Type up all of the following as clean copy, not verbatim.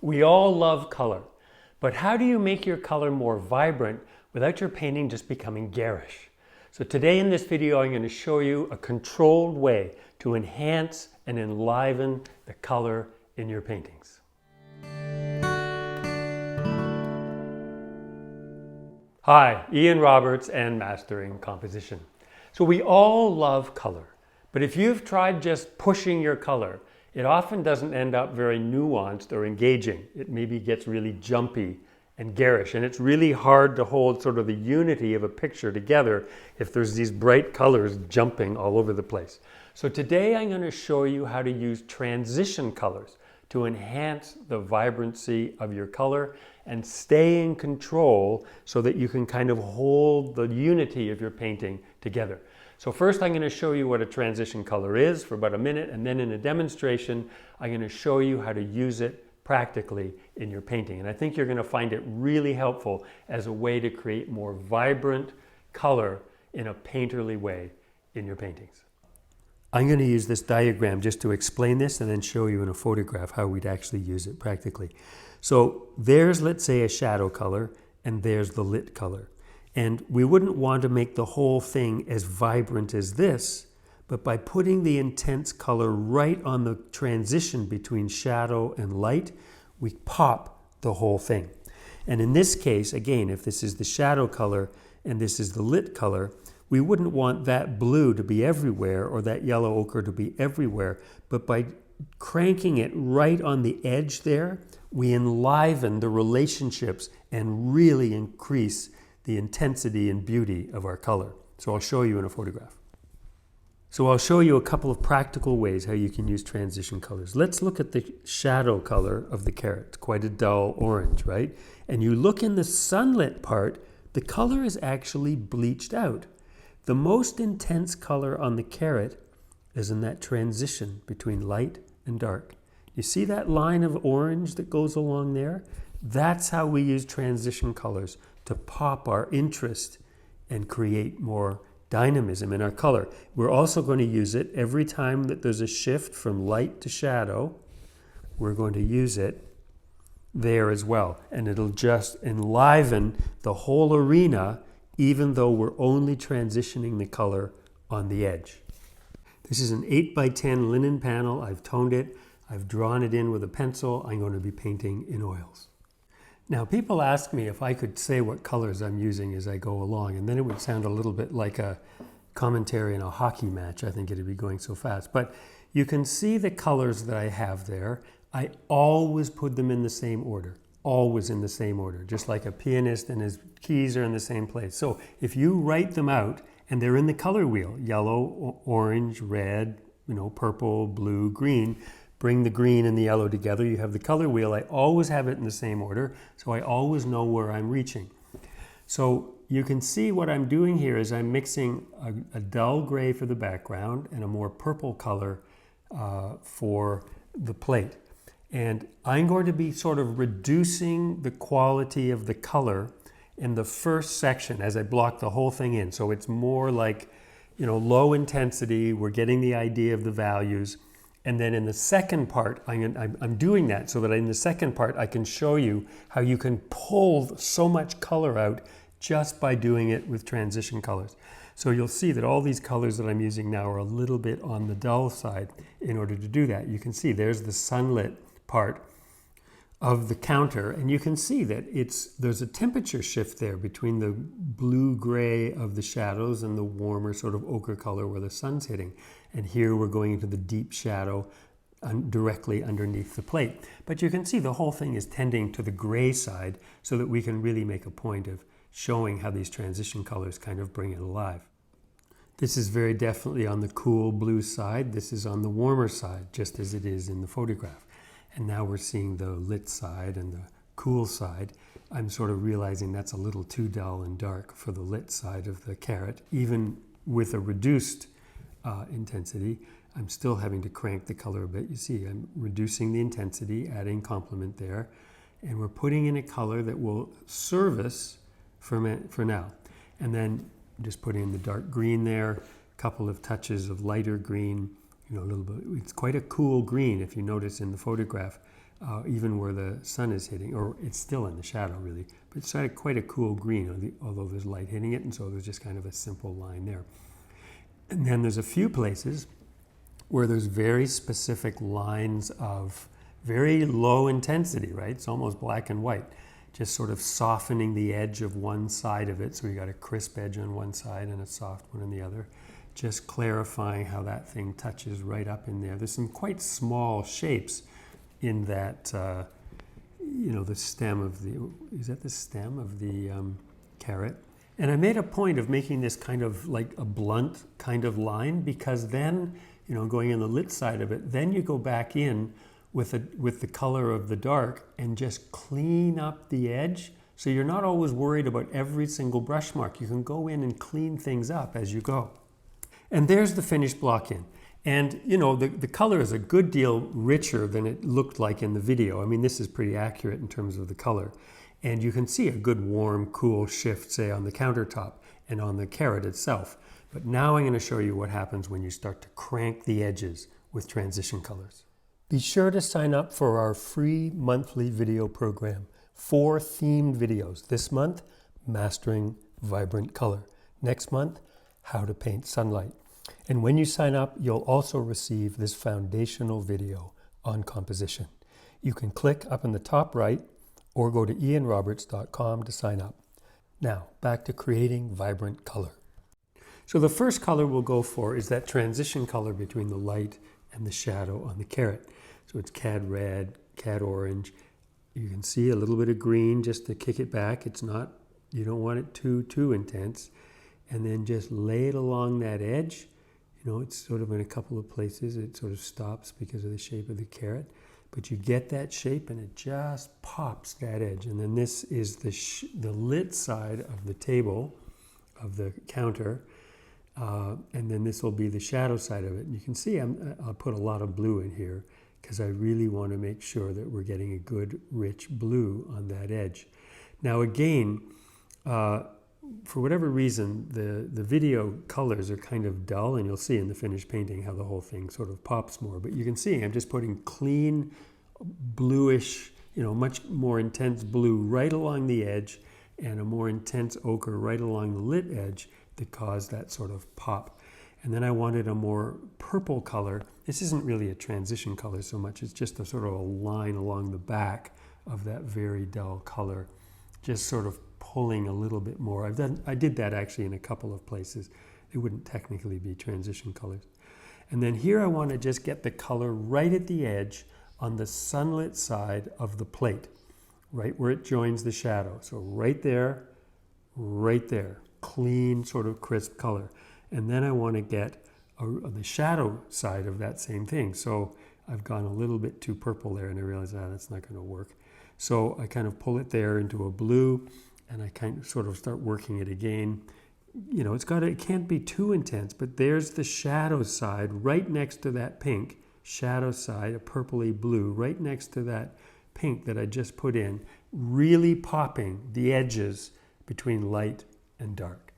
We all love color, but how do you make your color more vibrant without your painting just becoming garish? So today in this video, I'm going to show you a controlled way to enhance and enliven the color in your paintings. Hi, Ian Roberts and Mastering Composition. So we all love color, but if you've tried just pushing your color, it often doesn't end up very nuanced or engaging. It maybe gets really jumpy and garish, and it's really hard to hold sort of the unity of a picture together if there's these bright colors jumping all over the place. So today I'm going to show you how to use transition colors to enhance the vibrancy of your color and stay in control so that you can kind of hold the unity of your painting together. So first I'm going to show you what a transition color is for about a minute, and then in a demonstration I'm going to show you how to use it practically in your painting. And I think you're going to find it really helpful as a way to create more vibrant color in a painterly way in your paintings. I'm going to use this diagram just to explain this and then show you in a photograph how we'd actually use it practically. So there's, let's say, a shadow color, and there's the lit color. And we wouldn't want to make the whole thing as vibrant as this, but by putting the intense color right on the transition between shadow and light, we pop the whole thing. And in this case, again, if this is the shadow color and this is the lit color, we wouldn't want that blue to be everywhere or that yellow ochre to be everywhere, but by cranking it right on the edge there, we enliven the relationships and really increase the intensity and beauty of our color. So I'll show you in a photograph. So I'll show you a couple of practical ways how you can use transition colors. Let's look at the shadow color of the carrot. It's quite a dull orange, right? And you look in the sunlit part, the color is actually bleached out. The most intense color on the carrot is in that transition between light and dark. You see that line of orange that goes along there? That's how we use transition colors to pop our interest and create more dynamism in our color. We're also going to use it every time that there's a shift from light to shadow. We're going to use it there as well. And it'll just enliven the whole arena, even though we're only transitioning the color on the edge. This is an 8x10 linen panel. I've toned it. I've drawn it in with a pencil. I'm going to be painting in oils. Now, people ask me if I could say what colors I'm using as I go along, and then it would sound a little bit like a commentary in a hockey match. I think it'd be going so fast. But you can see the colors that I have there. I always put them in the same order, always in the same order, just like a pianist and his keys are in the same place. So if you write them out and they're in the color wheel, yellow, orange, red, purple, blue, green, bring the green and the yellow together, you have the color wheel. I always have it in the same order, so I always know where I'm reaching. So you can see what I'm doing here is I'm mixing a dull gray for the background and a more purple color for the plate. And I'm going to be sort of reducing the quality of the color in the first section as I block the whole thing in. So it's more like, low intensity. We're getting the idea of the values. And then in the second part, I'm doing that so that in the second part, I can show you how you can pull so much color out just by doing it with transition colors. So you'll see that all these colors that I'm using now are a little bit on the dull side in order to do that. You can see there's the sunlit part of the counter, and you can see that there's a temperature shift there between the blue-gray of the shadows and the warmer sort of ochre color where the sun's hitting. And here we're going into the deep shadow directly underneath the plate. But you can see the whole thing is tending to the gray side so that we can really make a point of showing how these transition colors kind of bring it alive. This is very definitely on the cool blue side. This is on the warmer side, just as it is in the photograph. And now we're seeing the lit side and the cool side. I'm sort of realizing that's a little too dull and dark for the lit side of the carrot. Even with a reduced intensity, I'm still having to crank the color a bit. You see, I'm reducing the intensity, adding complement there, and we're putting in a color that will service for now. And then just putting in the dark green there, a couple of touches of lighter green, a little bit. It's quite a cool green if you notice in the photograph. even where the sun is hitting, or it's still in the shadow really, but it's quite a cool green, although there's light hitting it, and so there's just kind of a simple line there. And then there's a few places where there's very specific lines of very low intensity, right? It's almost black and white, just sort of softening the edge of one side of it. So you got a crisp edge on one side and a soft one on the other. Just clarifying how that thing touches right up in there. There's some quite small shapes in that, the stem of the, is that the stem of the carrot? And I made a point of making this kind of like a blunt kind of line, because then, going in the lit side of it, then you go back in with the color of the dark and just clean up the edge. So you're not always worried about every single brush mark. You can go in and clean things up as you go. And there's the finished block in. And the color is a good deal richer than it looked like in the video. I mean, this is pretty accurate in terms of the color. And you can see a good warm, cool shift, say, on the countertop and on the carrot itself. But now I'm going to show you what happens when you start to crank the edges with transition colors. Be sure to sign up for our free monthly video program. 4 themed videos. This month, Mastering Vibrant Color. Next month, How to Paint Sunlight. And when you sign up, you'll also receive this foundational video on composition. You can click up in the top right or go to ianroberts.com to sign up. Now, back to creating vibrant color. So the first color we'll go for is that transition color between the light and the shadow on the carrot. So it's Cad Red, Cad Orange. You can see a little bit of green just to kick it back. It's not, you don't want it too intense. And then just lay it along that edge. It's sort of in a couple of places, it sort of stops because of the shape of the carrot. But you get that shape and it just pops that edge. And then this is the lit side of the table, of the counter. And then this will be the shadow side of it. And you can see I'll put a lot of blue in here because I really want to make sure that we're getting a good rich blue on that edge. Now again, for whatever reason, the video colors are kind of dull, and you'll see in the finished painting how the whole thing sort of pops more. But you can see I'm just putting clean, bluish, much more intense blue right along the edge, and a more intense ochre right along the lit edge that caused that sort of pop. And then I wanted a more purple color. This isn't really a transition color so much, it's just a sort of a line along the back of that very dull color, just sort of pulling a little bit more. I did that actually in a couple of places. It wouldn't technically be transition colors. And then here I want to just get the color right at the edge on the sunlit side of the plate, right where it joins the shadow. So right there, clean sort of crisp color. And then I want to get the shadow side of that same thing. So I've gone a little bit too purple there, and I realized that's not going to work. So I kind of pull it there into a blue, and I kind of sort of start working it again. It can't be too intense, but there's the shadow side right next to that pink, shadow side, a purpley blue, right next to that pink that I just put in, really popping the edges between light and dark.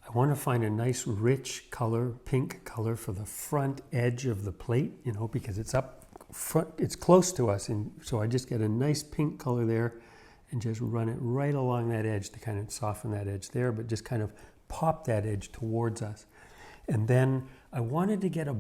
I want to find a nice rich color, pink color for the front edge of the plate, because it's up front, it's close to us, and so I just get a nice pink color there and just run it right along that edge to kind of soften that edge there, but just kind of pop that edge towards us. And then I wanted to get a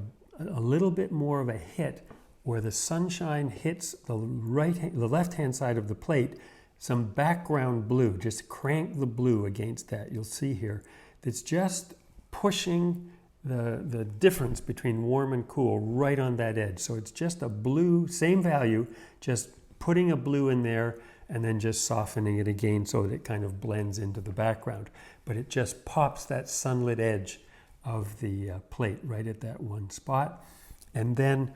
little bit more of a hit where the sunshine hits the left-hand side of the plate, some background blue, just crank the blue against that. You'll see here, that's just pushing the difference between warm and cool right on that edge. So it's just a blue, same value, just putting a blue in there and then just softening it again so that it kind of blends into the background. But it just pops that sunlit edge of the plate right at that one spot. And then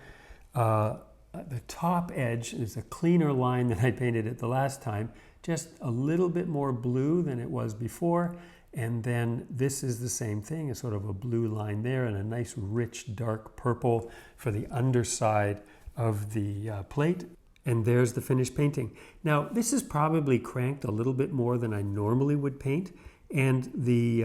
the top edge is a cleaner line than I painted it the last time, just a little bit more blue than it was before. And then this is the same thing, a sort of a blue line there and a nice rich dark purple for the underside of the plate. And there's the finished painting. Now this is probably cranked a little bit more than I normally would paint, and the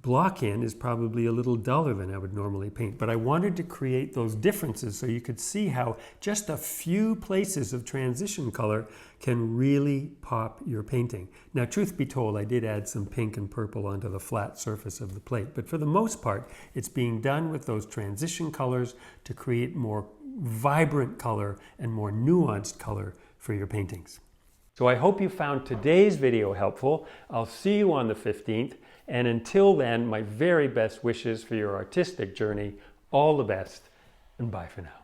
block in is probably a little duller than I would normally paint, but I wanted to create those differences so you could see how just a few places of transition color can really pop your painting. Now, truth be told, I did add some pink and purple onto the flat surface of the plate, but for the most part, it's being done with those transition colors to create more vibrant color and more nuanced color for your paintings. So I hope you found today's video helpful. I'll see you on the 15th. And until then, my very best wishes for your artistic journey. All the best, and bye for now.